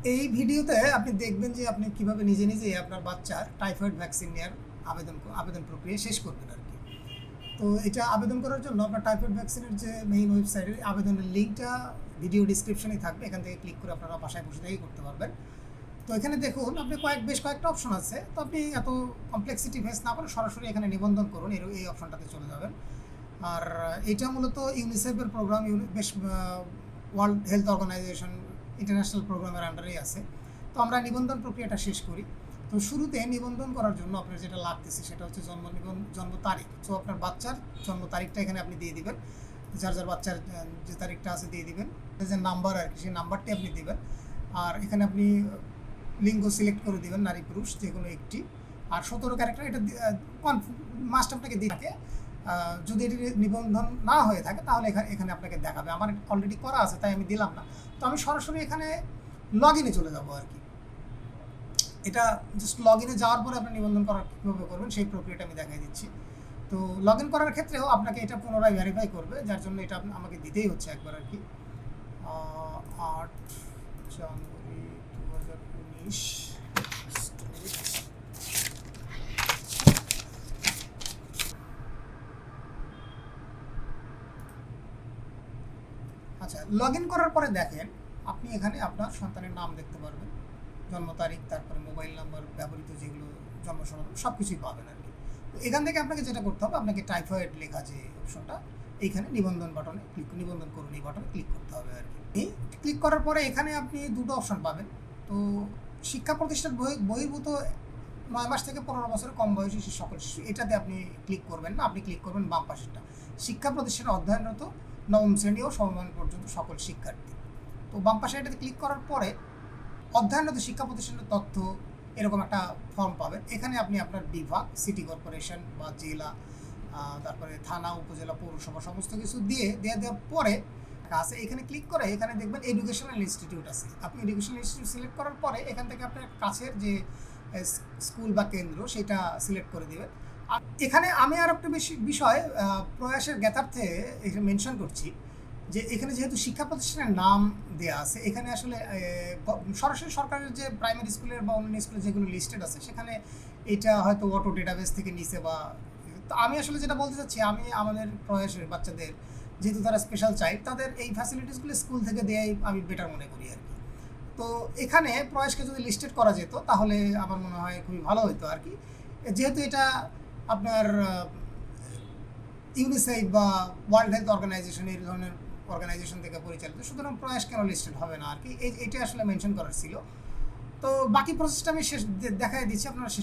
এই ভিডিওতে আপনি দেখবেন যে আপনি কিভাবে নিজে নিজেই আপনার বাচ্চার টাইফয়েড ভ্যাকসিন নেওয়ার আবেদন প্রক্রিয়া শেষ করবেন আর কি। তো এটা আবেদন করার জন্য আপনার টাইফয়েড ভ্যাকসিনের যে মেইন ওয়েবসাইটের আবেদনের লিঙ্কটা ভিডিও ডিসক্রিপশনে থাকবে, এখান থেকে ক্লিক করে আপনারা বাসায় বসে থেকেই করতে পারবেন। তো এখানে দেখুন আপনি বেশ কয়েকটা অপশন আছে, তো আপনি এত কমপ্লেক্সিটি ফেস না করে সরাসরি এখানে নিবন্ধন করুন, এই অপশনটাতে চলে যাবেন। আর এটা মূলত ইউনিসেফের প্রোগ্রাম, বেশ ওয়ার্ল্ড হেলথ অর্গানাইজেশন ইন্টারন্যাশনাল প্রোগ্রামের আন্ডারেই আছে। তো আমরা নিবন্ধন প্রক্রিয়াটা শেষ করি। তো শুরুতে নিবন্ধন করার জন্য আপনার যেটা লাগতেছে সেটা হচ্ছে জন্ম তারিখ। তো আপনার বাচ্চার জন্ম তারিখটা এখানে আপনি দিয়ে দিবেন, যার যার বাচ্চার যে তারিখটা আছে দিয়ে দিবেন, যে নাম্বার আর কি সেই নাম্বারটি আপনি দিবেন। আর এখানে আপনি লিঙ্গ সিলেক্ট করে দিবেন, নারী পুরুষ যে কোনো একটি। আর 17 ক্যারেক্টার এটা মাস্ট আপনাকে দিয়ে থাকে। যদি এটি নিবন্ধন না হয়ে থাকে তাহলে এখানে আপনাকে দেখাবে। আমার অলরেডি করা আছে তাই আমি দিলাম না। তো আমি সরাসরি এখানে লগ ইনে চলে যাবো আর কি। এটা জাস্ট লগ ইনে যাওয়ার পরে আপনি নিবন্ধন কীভাবে করবেন সেই প্রক্রিয়াটা আমি দেখাই দিচ্ছি। তো লগ ইন করার ক্ষেত্রেও আপনাকে এটা পুনরায় ভেরিফাই করবে, যার জন্য এটা আমাকে দিতেই হচ্ছে একবার আর কি। 8 জানুয়ারি 2019। আচ্ছা, লগ ইন করার পরে দেখেন আপনি এখানে আপনার সন্তানের নাম দেখতে পারবেন, জন্ম তারিখ, তারপরে মোবাইল নাম্বার, ব্যবহৃত যেগুলো জন্ম সনদ সব কিছুই পাবেন আর কি। তো এখান থেকে আপনাকে যেটা করতে হবে, আপনাকে টাইফয়েড লেখা যে অপশনটা, এইখানে নিবন্ধন করুন এই বাটনে ক্লিক করতে হবে আর কি। ক্লিক করার পরে এখানে আপনি দুটো অপশন পাবেন। তো শিক্ষা প্রতিষ্ঠান বহির্ভূত 9 মাস থেকে 15 বছরের কম বয়সী সকল শিশু, এটাতে আপনি ক্লিক করবেন না, আপনি ক্লিক করবেন বাম পাশেরটা, শিক্ষা প্রতিষ্ঠানে অধ্যয়নরত নবম শ্রেণী ও সমমান পর্যন্ত সকল শিক্ষার্থী। তো বাম পাশে এটাতে ক্লিক করার পরে অধ্যয়নরত শিক্ষা প্রতিষ্ঠানের তথ্য এরকম একটা ফর্ম পাবেন। এখানে আপনি আপনার বিভাগ, সিটি কর্পোরেশন বা জেলা, তারপরে থানা, উপজেলা, পৌরসভা সমস্ত কিছু দেওয়ার পরে আছে এখানে ক্লিক করে এখানে দেখবেন এডুকেশনাল ইনস্টিটিউট আছে। আপনি এডুকেশনাল ইনস্টিটিউট সিলেক্ট করার পরে এখান থেকে আপনার কাছের যে স্কুল বা কেন্দ্র সেটা সিলেক্ট করে দেবেন। আর এখানে আমি আর একটা বিষয় প্রয়াসের জ্ঞাতার্থে এখানে মেনশন করছি যে এখানে যেহেতু শিক্ষা প্রতিষ্ঠানের নাম দেওয়া আছে, এখানে আসলে সরাসরি সরকারের যে প্রাইমারি স্কুলের বা অন্যান্য স্কুলের যেগুলো লিস্টেড আছে সেখানে এটা হয়তো অটো ডেটাবেস থেকে নিচে বা। তো আমি আসলে যেটা বলতে চাচ্ছি, আমি আমাদের প্রয়াসের বাচ্চাদের যেহেতু তারা স্পেশাল চাইল্ড, তাদের এই ফ্যাসিলিটিসগুলো স্কুল থেকে দেয়াই আমি বেটার মনে করি আর কি। তো এখানে প্রয়াসকে যদি লিস্টেড করা যেত তাহলে আমার মনে হয় খুবই ভালো হতো আর কি। যেহেতু এটা আপনার ইউনিসেফ বা ওয়ার্ল্ড হেলথ অর্গানাইজেশন এই ধরনের অর্গানাইজেশন থেকে পরিচালিত, সুতরাং প্রয়াস কেন লিস্টেড হবে না আর কি, এটা আসলে মেনশন করার ছিল। তো বাকি প্রসেসটা আমি দেখাই দিচ্ছি আপনারা।